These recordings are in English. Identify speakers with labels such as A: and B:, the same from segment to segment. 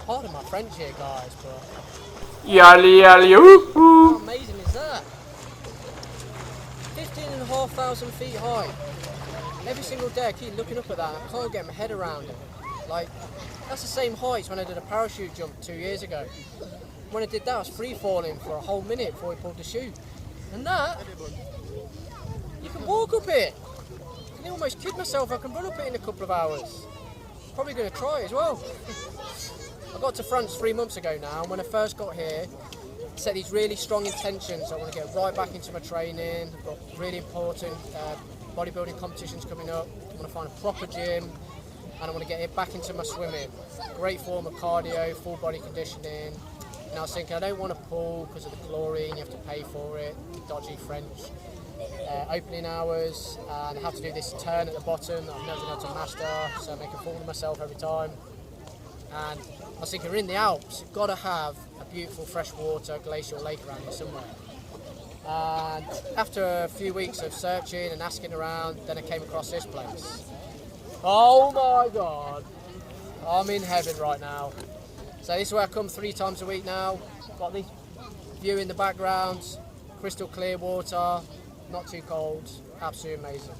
A: Pardon my French here, guys, but
B: Yali yali
A: how
B: whoop.
A: amazing is that? 15,500 feet high. Every single day I keep looking up at that. I can't get my head around it. Like, that's the same height when I did a parachute jump 2 years ago. When I did that, I was free falling for a whole minute before I pulled the chute. And that, you can walk up it. I can almost kid myself I can run up it in a couple of hours. Probably going to try it as well. I got to France 3 months ago now, and when I first got here, I set these really strong intentions. I want to get right back into my training. I've got really important bodybuilding competitions coming up. I want to find a proper gym, and I want to get it back into my swimming. Great form of cardio, full body conditioning. And I was thinking I don't want to pull because of the chlorine, you have to pay for it, dodgy French. Opening hours, and I have to do this turn at the bottom that I've never been able to master, so I make a fool of myself every time. And I was thinking, we're in the Alps, you've got to have a beautiful freshwater glacial lake around here somewhere. And after a few weeks of searching and asking around, then I came across this place. Oh my God, I'm in heaven right now. So this is where I come 3 times a week now. Got this view in the background, crystal clear water, not too cold, absolutely amazing.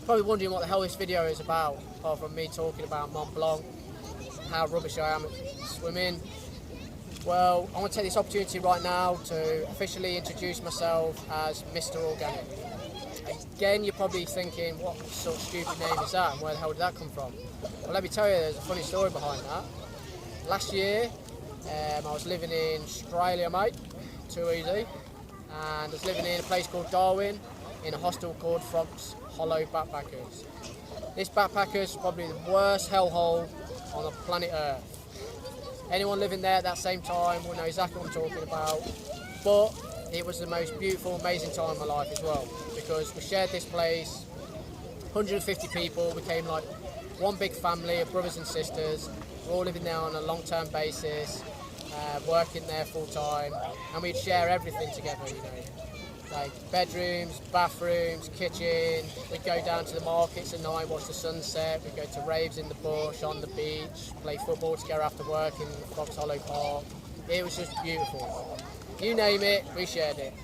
A: Probably wondering what the hell this video is about, apart from me talking about Mont Blanc, how rubbish I am at swimming. Well, I want to take this opportunity right now to officially introduce myself as Mr. Organic. Again, you're probably thinking, what sort of stupid name is that and where the hell did that come from? Well, let me tell you, there's a funny story behind that. Last year, I was living in Australia, mate, too easy. And I was living in a place called Darwin, in a hostel called Frogs Hollow Backpackers. This backpackers is probably the worst hellhole on the planet Earth. Anyone living there at that same time will know exactly what I'm talking about. But it was the most beautiful, amazing time of my life as well, because we shared this place, 150 people, became like one big family of brothers and sisters. We're all living there on a long-term basis. Working there full time, and we'd share everything together, you know, like bedrooms, bathrooms, kitchen. We'd go down to the markets at night, watch the sunset. We'd go to raves in the bush, on the beach, play football together after work in Fox Hollow Park. It was just beautiful. You name it, we shared it.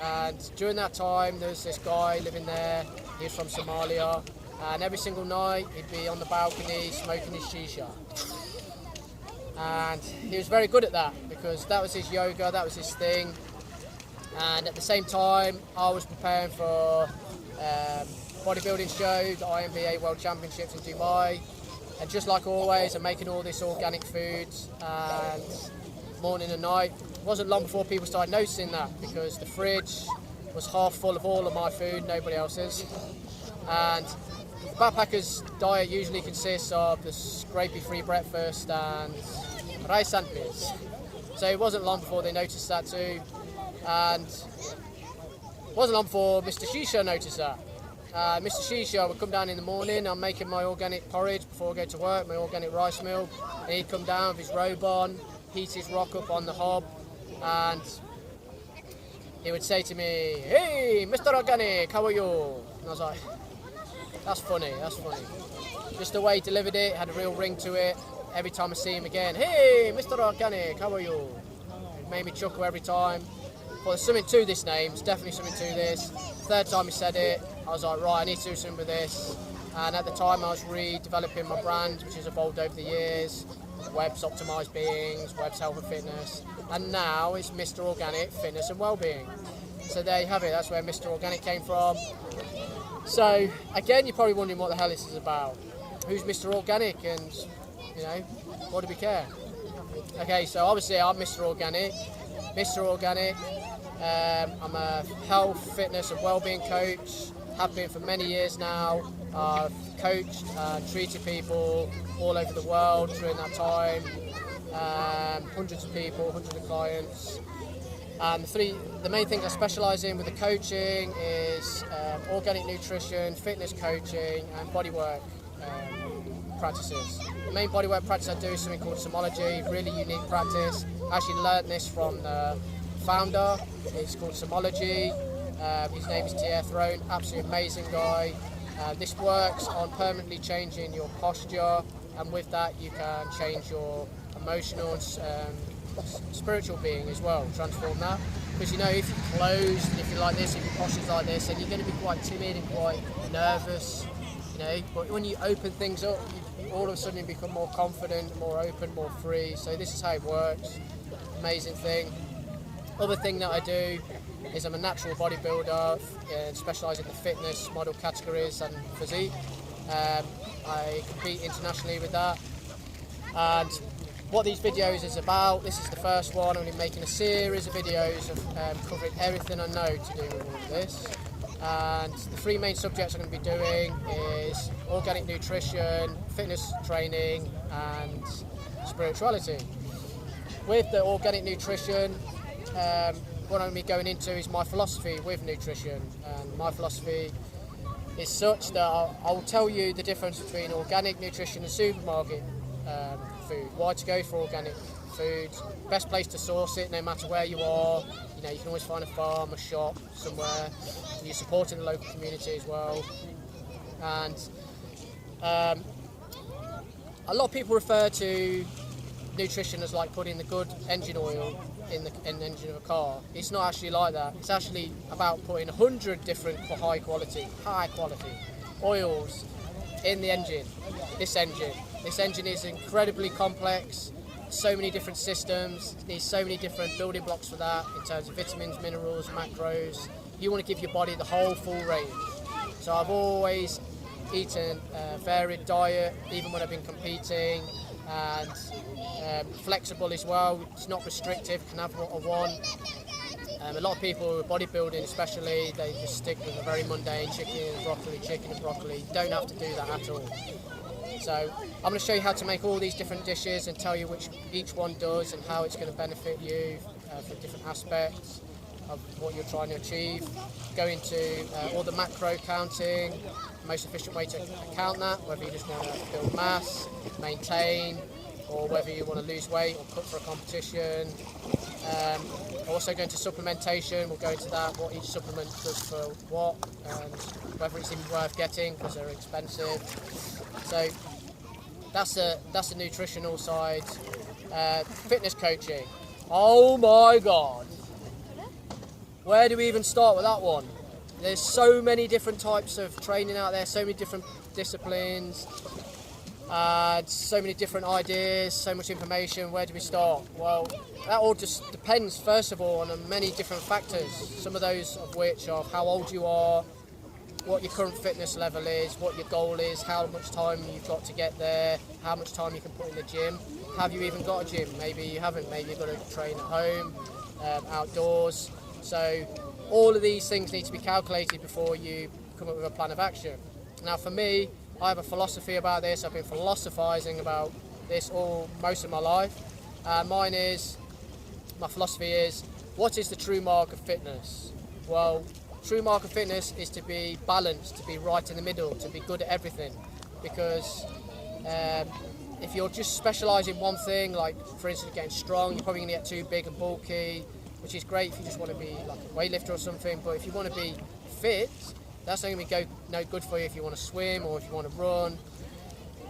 A: And during that time, there was this guy living there. He was from Somalia, and every single night he'd be on the balcony smoking his shisha. And he was very good at that because that was his yoga, that was his thing. And at the same time, I was preparing for bodybuilding show, the IMBA World Championships in Dubai. And just like always, I'm making all this organic foods, and morning and night. It wasn't long before people started noticing that, because the fridge was half full of all of my food, nobody else's. And the backpackers' diet usually consists of the scrapey-free breakfast and rice and peas. So it wasn't long before they noticed that too. And it wasn't long before Mr. Shisha noticed that. Mr. Shisha would come down in the morning. I'm making my organic porridge before I go to work, my organic rice milk. And he'd come down with his robe on, heat his rock up on the hob, and he would say to me, "Hey, Mr. Organic, how are you?" And I was like, that's funny, that's funny. Just the way he delivered it had a real ring to it. Every time I see him again, "Hey, Mr. Organic, how are you?" It made me chuckle every time. Well, there's something to this name, there's definitely something to this. Third time he said it, I was like, right, I need to do something with this. And at the time I was redeveloping my brand, which has evolved over the years. Webb's Optimised Beings, Webb's Health and Fitness. And now it's Mr. Organic Fitness and Wellbeing. So there you have it, that's where Mr. Organic came from. So, again, you're probably wondering what the hell this is about. Who's Mr. Organic and, you know, what do we care? Okay, so obviously I'm Mr. Organic. Mr. Organic, I'm a health, fitness and wellbeing coach. Have been for many years now. I've coached and treated people all over the world during that time. Hundreds of people, hundreds of clients. And the main things I specialise in with the coaching is organic nutrition, fitness coaching and bodywork practices. The main bodywork practice I do is something called Somology, really unique practice. I actually learned this from the founder. It's called Somology. His name is Thierry Throne, absolutely amazing guy. This works on permanently changing your posture, and with that you can change your emotional and spiritual being as well, transform that. Because you know, if you're closed, if you're like this, if your posture's like this, then you're going to be quite timid and quite nervous, you know. But when you open things up, you all of a sudden you become more confident, more open, more free. So this is how it works. Amazing thing. Other thing that I do is I'm a natural bodybuilder and specialise in the fitness, model categories and physique. I compete internationally with that. And what these videos is about, this is the first one. I'm going to be making a series of videos of covering everything I know to do with all of this. And the three main subjects I'm going to be doing is organic nutrition, fitness training and spirituality. With the organic nutrition, what I'm going to be going into is my philosophy with nutrition. And my philosophy is such that I will tell you the difference between organic nutrition and supermarket food. Why to go for organic food, best place to source it no matter where you are. You know, you can always find a farm, a shop somewhere. You're supporting the local community as well. And a lot of people refer to nutrition as like putting the good engine oil in the engine of a car. It's not actually like that. It's actually about putting 100 different high quality oils in the engine. This engine is incredibly complex, so many different systems, needs so many different building blocks for that in terms of vitamins, minerals, macros. You want to give your body the whole full range. So I've always eaten a varied diet, even when I've been competing, and flexible as well. It's not restrictive, can have what I want. A lot of people with bodybuilding especially, they just stick with a very mundane chicken and broccoli. You don't have to do that at all. So I'm going to show you how to make all these different dishes and tell you which each one does and how it's going to benefit you for different aspects of what you're trying to achieve. Go into all the macro counting, most efficient way to count that, whether you just want to build mass, maintain, or whether you want to lose weight or cook for a competition. Also go into supplementation, we'll go into that, what each supplement does for what, and whether it's even worth getting because they're expensive. So that's the nutritional side. Fitness coaching. Oh my God. Where do we even start with that one? There's so many different types of training out there, so many different disciplines, so many different ideas, so much information. Where do we start? Well, that all just depends, first of all, on many different factors. Some of those of which are how old you are, what your current fitness level is, what your goal is, how much time you've got to get there, how much time you can put in the gym. Have you even got a gym? Maybe you haven't. Maybe you've got to train at home, outdoors. So all of these things need to be calculated before you come up with a plan of action. Now for me, I have a philosophy about this. I've been philosophizing about this most of my life. My philosophy is, what is the true mark of fitness? Well, true mark of fitness is to be balanced, to be right in the middle, to be good at everything. Because if you're just specialising in one thing, like for instance getting strong, you're probably going to get too big and bulky, which is great if you just want to be like a weightlifter or something. But if you want to be fit, that's not going to be no good for you if you want to swim or if you want to run.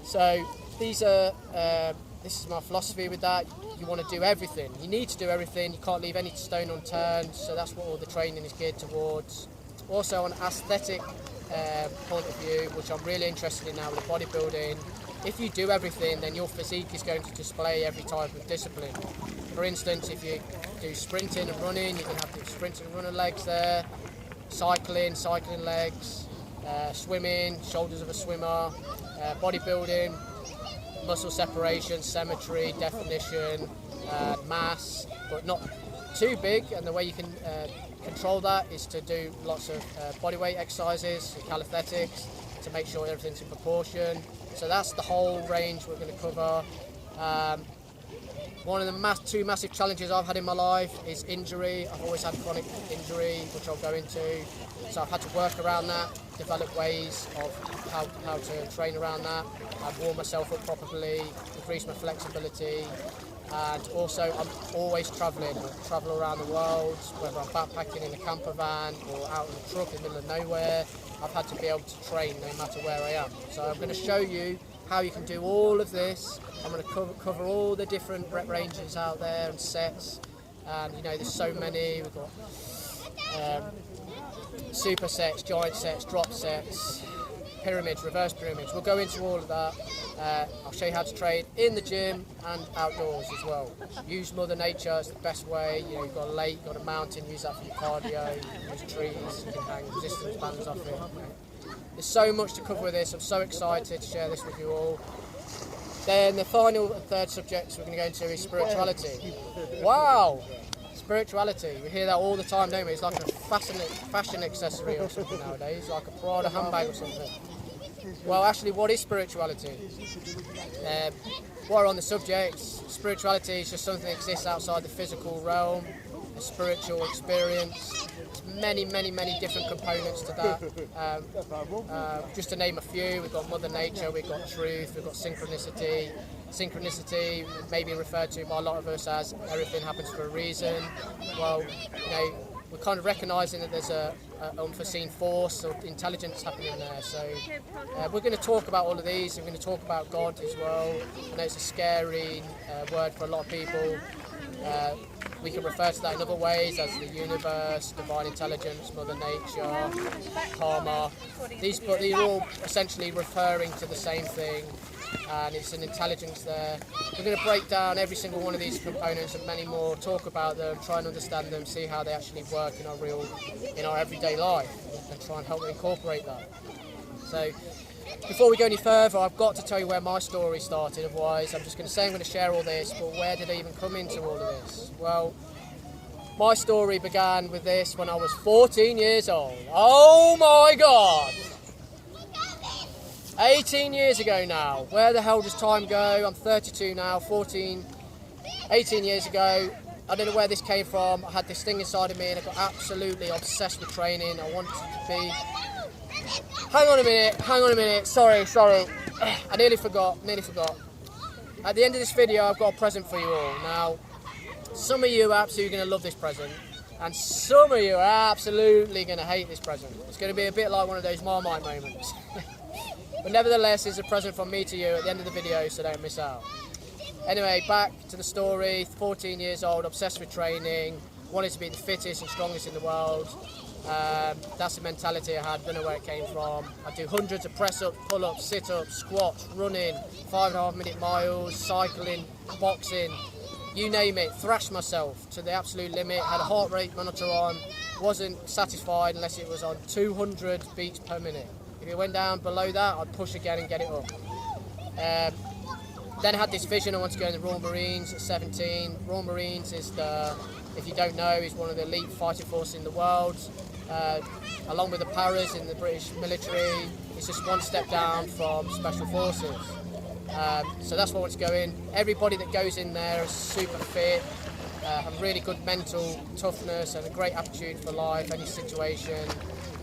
A: So this is my philosophy with that. You want to do everything. You need to do everything. You can't leave any stone unturned. So that's what all the training is geared towards. Also on an aesthetic point of view, which I'm really interested in now with bodybuilding, if you do everything, then your physique is going to display every type of discipline. For instance, if you do sprinting and running, you're going to have the sprinting and running legs there, cycling legs, swimming, shoulders of a swimmer, bodybuilding, muscle separation, symmetry, definition, mass, but not too big. And the way you can control that is to do lots of bodyweight exercises, calisthenics, to make sure everything's in proportion. So that's the whole range we're going to cover. One of the two massive challenges I've had in my life is injury. I've always had chronic injury, which I'll go into. So I've had to work around that, develop ways of how to train around that. I've warmed myself up properly, increased my flexibility, and also I'm always travelling. I travel around the world, whether I'm backpacking in a camper van or out in a truck in the middle of nowhere. I've had to be able to train no matter where I am. So I'm going to show you how you can do all of this. I'm going to cover all the different rep ranges out there and sets. And you know, there's so many. We've got super sets, giant sets, drop sets, pyramids, reverse pyramids. We'll go into all of that. I'll show you how to train in the gym and outdoors as well. Use Mother Nature, it's the best way. You know, you've got a lake, you've got a mountain, use that for your cardio. Use trees, you can hang resistance bands off it. You know. There's so much to cover with this. I'm so excited to share this with you all. Then the final and third subject we're going to go into is spirituality. Wow! Spirituality. We hear that all the time, don't we? It's like a fashion accessory or something nowadays, like a Prada handbag or something. Well, actually, what is spirituality? While we're on the subject, spirituality is just something that exists outside the physical realm, a spiritual experience. There's many different components to that. Just to name a few, we've got Mother Nature, we've got truth, we've got synchronicity. Synchronicity may be referred to by a lot of us as everything happens for a reason. Well, you know, we're kind of recognising that there's a unforeseen force or intelligence happening there. So we're going to talk about all of these. We're going to talk about God as well. I know it's a scary word for a lot of people. We can refer to that in other ways as the universe, divine intelligence, Mother Nature, karma. These are all essentially referring to the same thing, and it's an intelligence there. We're going to break down every single one of these components and many more, talk about them, try and understand them, see how they actually work in our everyday life, and try and help incorporate that. So before we go any further, I've got to tell you where my story started, otherwise I'm just going to say I'm going to share all this, but where did I even come into all of this? Well, my story began with this when I was 14 years old. Oh my God! 18 years ago now. Where the hell does time go? I'm 32 now, 18 years ago. I don't know where this came from. I had this thing inside of me and I got absolutely obsessed with training. I wanted to be... Hang on a minute, sorry. I nearly forgot. At the end of this video, I've got a present for you all. Now, some of you are absolutely going to love this present, and some of you are absolutely going to hate this present. It's going to be a bit like one of those Marmite moments. But nevertheless, it's a present from me to you at the end of the video, so don't miss out. Anyway, back to the story. 14 years old, obsessed with training, wanted to be the fittest and strongest in the world. That's the mentality I had, don't know where it came from. I do hundreds of press-ups, pull-ups, sit-ups, squats, running, 5.5-minute miles, cycling, boxing, you name it, thrashed myself to the absolute limit, had a heart rate monitor on, wasn't satisfied unless it was on 200 beats per minute. If it went down below that, I'd push again and get it up. Then I had this vision, I wanted to go in the Royal Marines at 17. Royal Marines is if you don't know, is one of the elite fighting forces in the world. Along with the paras in the British military, it's just one step down from Special Forces. So that's what I want to go in. Everybody that goes in there is super fit, have really good mental toughness and a great aptitude for life, any situation.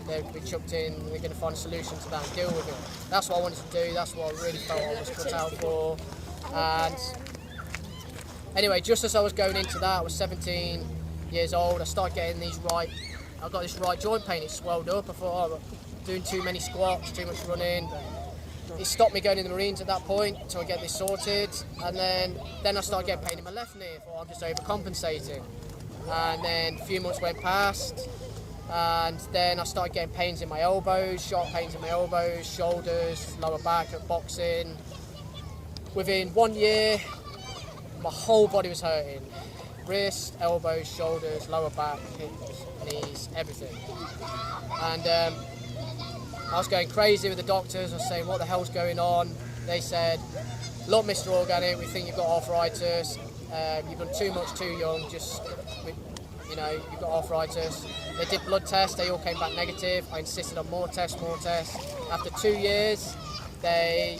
A: They'll be chucked in, they're going to find a solution to that and deal with it. That's what I wanted to do, that's what I really felt I was cut out for. And anyway, just as I was going into that, I was 17 years old, I started getting I got this right joint pain, it swelled up. I thought, oh, I'm doing too many squats, too much running. It stopped me going in the Marines at that point until I get this sorted. And then I started getting pain in my left knee. I thought I'm just overcompensating. And then a few months went past. And then I started getting pains in my elbows, sharp pains in my elbows, shoulders, lower back at boxing. Within 1 year, my whole body was hurting. Wrist, elbows, shoulders, lower back, hips, knees, everything. And I was going crazy with the doctors. I was saying, what the hell's going on? They said, look, Mr. Organic, we think you've got arthritis. You've done too much too young, you've got arthritis. They did blood tests, they all came back negative. I insisted on more tests. After 2 years, they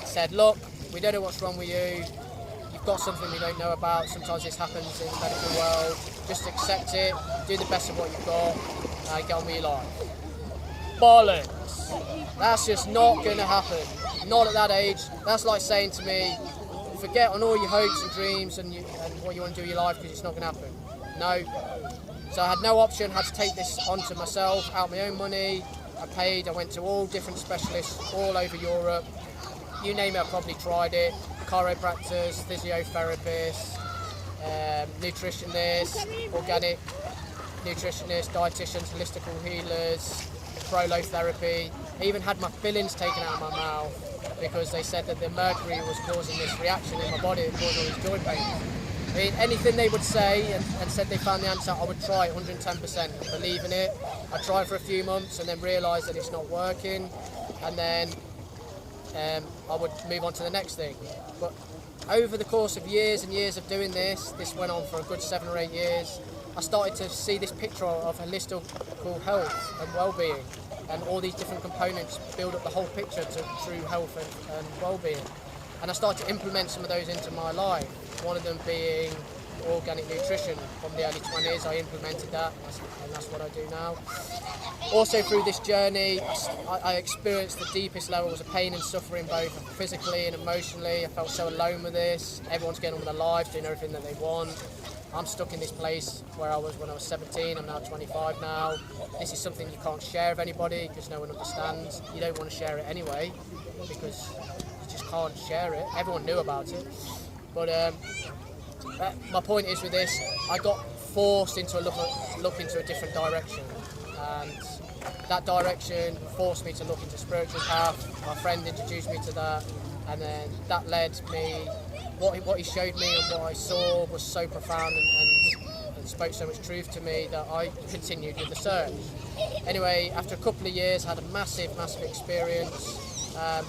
A: said, look, we don't know what's wrong with you. You've got something we don't know about. Sometimes this happens in the medical world. Just accept it, do the best of what you've got, and get on with your life. Bollocks. That's just not going to happen. Not at that age. That's like saying to me, forget on all your hopes and dreams and what you want to do with your life because it's not going to happen. No. So I had no option, had to take this onto myself, out my own money. I went to all different specialists all over Europe. you name it, I've probably tried it. Chiropractors, physiotherapists, nutritionists, organic nutritionists, dietitians, holistical healers, prolotherapy. I even had my fillings taken out of my mouth because they said that the mercury was causing this reaction in my body that caused all these joint pains. I mean, anything they would say and said they found the answer, I would try it 110% and believe in it. I tried for a few months and then realised that it's not working, and then I would move on to the next thing. But over the course of years and years of doing this went on for a good 7 or 8 years, I started to see this picture of holistical health and well-being, and all these different components build up the whole picture to true health and well-being. And I started to implement some of those into my life, one of them being organic nutrition. From the early 20s, I implemented that, and that's what I do now. Also through this journey, I experienced the deepest levels of pain and suffering, both physically and emotionally. I felt so alone with this. Everyone's getting on with their lives, doing everything that they want. I'm stuck in this place where I was when I was 17, I'm now 25 now. This is something you can't share with anybody because no one understands. You don't want to share it anyway because you just can't share it. Everyone knew about it. But my point is with this, I got forced into a look into a different direction. And that direction forced me to look into a spiritual path. My friend introduced me to that, and then that led me. What he showed me and what I saw was so profound and spoke so much truth to me that I continued with the search. Anyway, after a couple of years, I had a massive experience,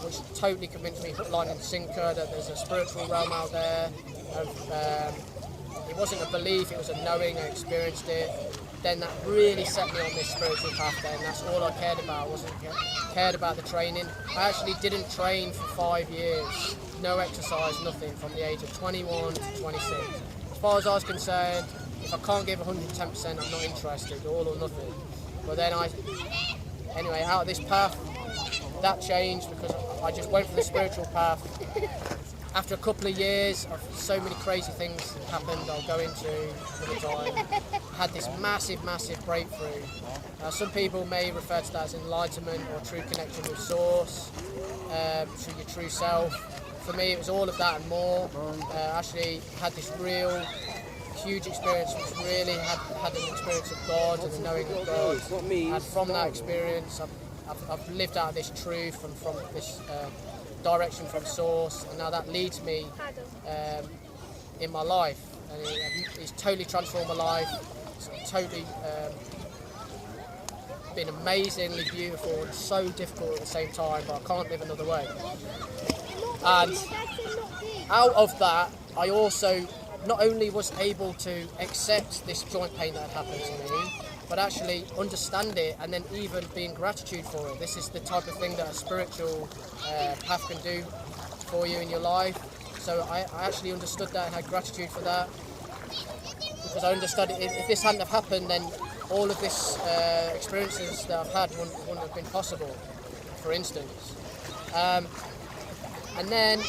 A: which totally convinced me, hook, line and sinker, that there's a spiritual realm out there. It wasn't a belief, it was a knowing. I experienced it. Then that really set me on this spiritual path then. That's all I cared about. I wasn't cared about the training. I actually didn't train for 5 years. No exercise, nothing, from the age of 21 to 26. As far as I was concerned, if I can't give 110%, I'm not interested, all or nothing. But then anyway, out of this path, that changed because I just went for the spiritual path. After a couple of years of so many crazy things happened, I'll go into another time. I had this massive breakthrough. Some people may refer to that as enlightenment or true connection with Source, to your true self. For me, it was all of that and more. Actually had this real huge experience, which really had an experience of God and the knowing of God. And from that experience, I've lived out this truth and from this direction from Source, and now that leads me in my life, and it's totally transformed my life. It's totally been amazingly beautiful and so difficult at the same time, but I can't live another way. And out of that, I also not only was able to accept this joint pain that had happened to me, but actually understand it and then even be in gratitude for it. This is the type of thing that a spiritual path can do for you in your life. So I actually understood that and had gratitude for that, because I understood it. If this hadn't have happened, then all of this experiences that I've had wouldn't have been possible, for instance. And then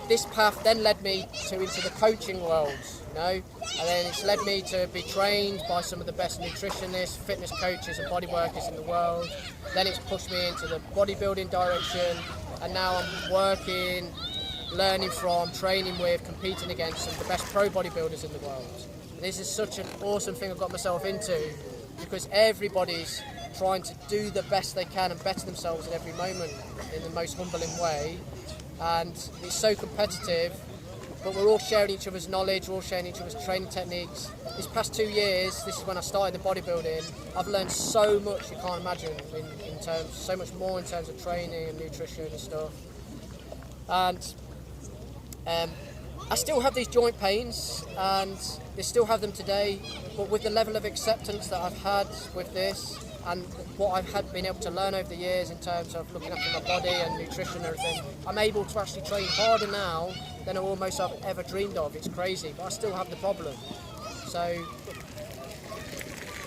A: this path then led me into the coaching world, you know, and then it's led me to be trained by some of the best nutritionists, fitness coaches and body workers in the world. Then it's pushed me into the bodybuilding direction, and now I'm working, learning from, training with, competing against some of the best pro bodybuilders in the world. And this is such an awesome thing I've got myself into, because everybody's trying to do the best they can and better themselves in every moment in the most humbling way. And it's so competitive, but we're all sharing each other's knowledge, we're all sharing each other's training techniques. This past 2 years, this is when I started the bodybuilding, I've learned so much you can't imagine in terms, so much more in terms of training and nutrition and stuff. And I still have these joint pains, and I still have them today, but with the level of acceptance that I've had with this, and what I've been able to learn over the years in terms of looking after my body and nutrition and everything, I'm able to actually train harder now than I almost have ever dreamed of. It's crazy, but I still have the problem. So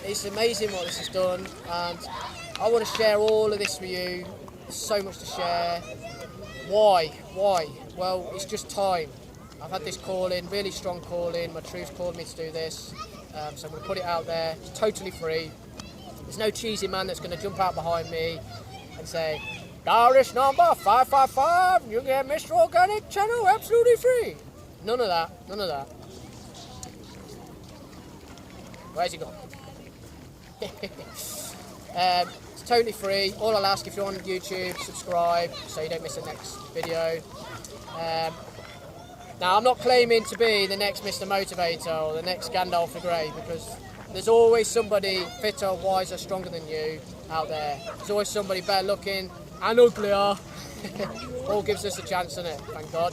A: it's amazing what this has done, and I want to share all of this with you. There's so much to share. Why? Well, it's just time. I've had this calling, really strong calling. My truth called me to do this, so I'm going to put it out there. It's totally free. There's no cheesy man that's going to jump out behind me and say, Diarist number 555, you get Mr. Organic channel absolutely free. None of that, none of that. Where's he gone? It's totally free. All I'll ask, if you're on YouTube, subscribe so you don't miss the next video. Now, I'm not claiming to be the next Mr. Motivator or the next Gandalf the Grey, because there's always somebody fitter, wiser, stronger than you out there. There's always somebody better looking and uglier. All gives us a chance, isn't it? Thank God.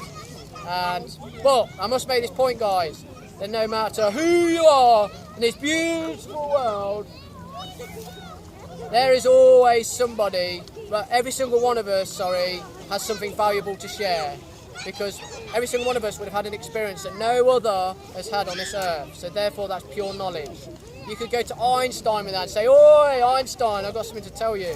A: But I must make this point, guys, that no matter who you are in this beautiful world, there is always somebody, but every single one of us, has something valuable to share. Because every single one of us would have had an experience that no other has had on this earth. So therefore, that's pure knowledge. You could go to Einstein with that and say, "Oi, Einstein, I've got something to tell you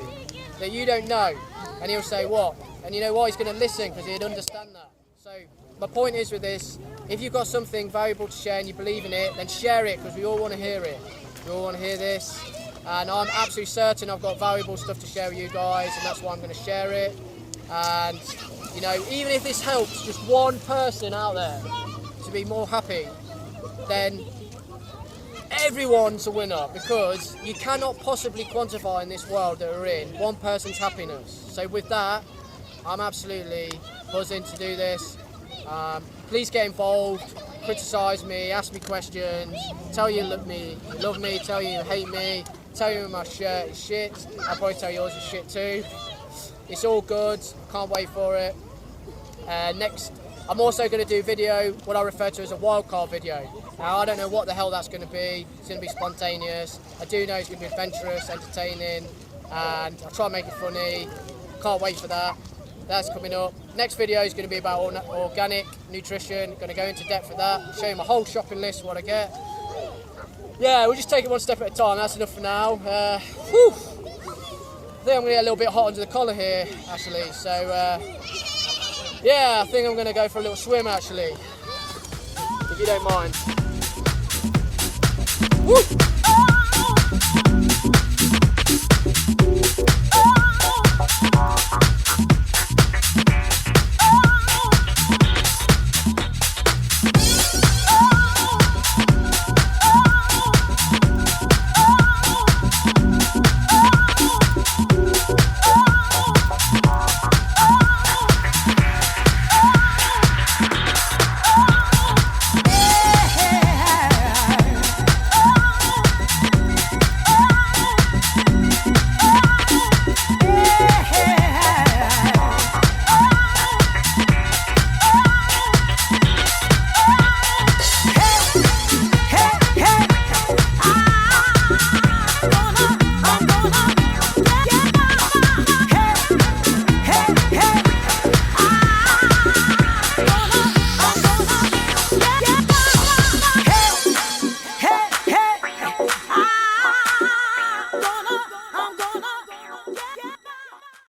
A: that you don't know." And he'll say, "What?" And you know what? He's going to listen because he'd understand that. So my point is with this, if you've got something valuable to share and you believe in it, then share it, because we all want to hear it. We all want to hear this. And I'm absolutely certain I've got valuable stuff to share with you guys, and that's why I'm going to share it. And you know, even if this helps just one person out there to be more happy, then everyone's a winner, because you cannot possibly quantify in this world that we're in one person's happiness. So with that, I'm absolutely buzzing to do this. Please get involved, criticise me, ask me questions, tell you love me, tell you hate me, tell you my shirt is shit. I'll probably tell yours is shit too. It's all good, can't wait for it. Next, I'm also going to do a video, what I refer to as a wildcard video. Now, I don't know what the hell that's going to be. It's going to be spontaneous. I do know it's going to be adventurous, entertaining, and I'll try and make it funny. Can't wait for that. That's coming up. Next video is going to be about organic nutrition. Going to go into depth with that, show you my whole shopping list, what I get. Yeah, we'll just take it one step at a time. That's enough for now. Whew. I think I'm going to get a little bit hot under the collar here, actually. So, yeah, I think I'm going to go for a little swim, actually, if you don't mind. Woo!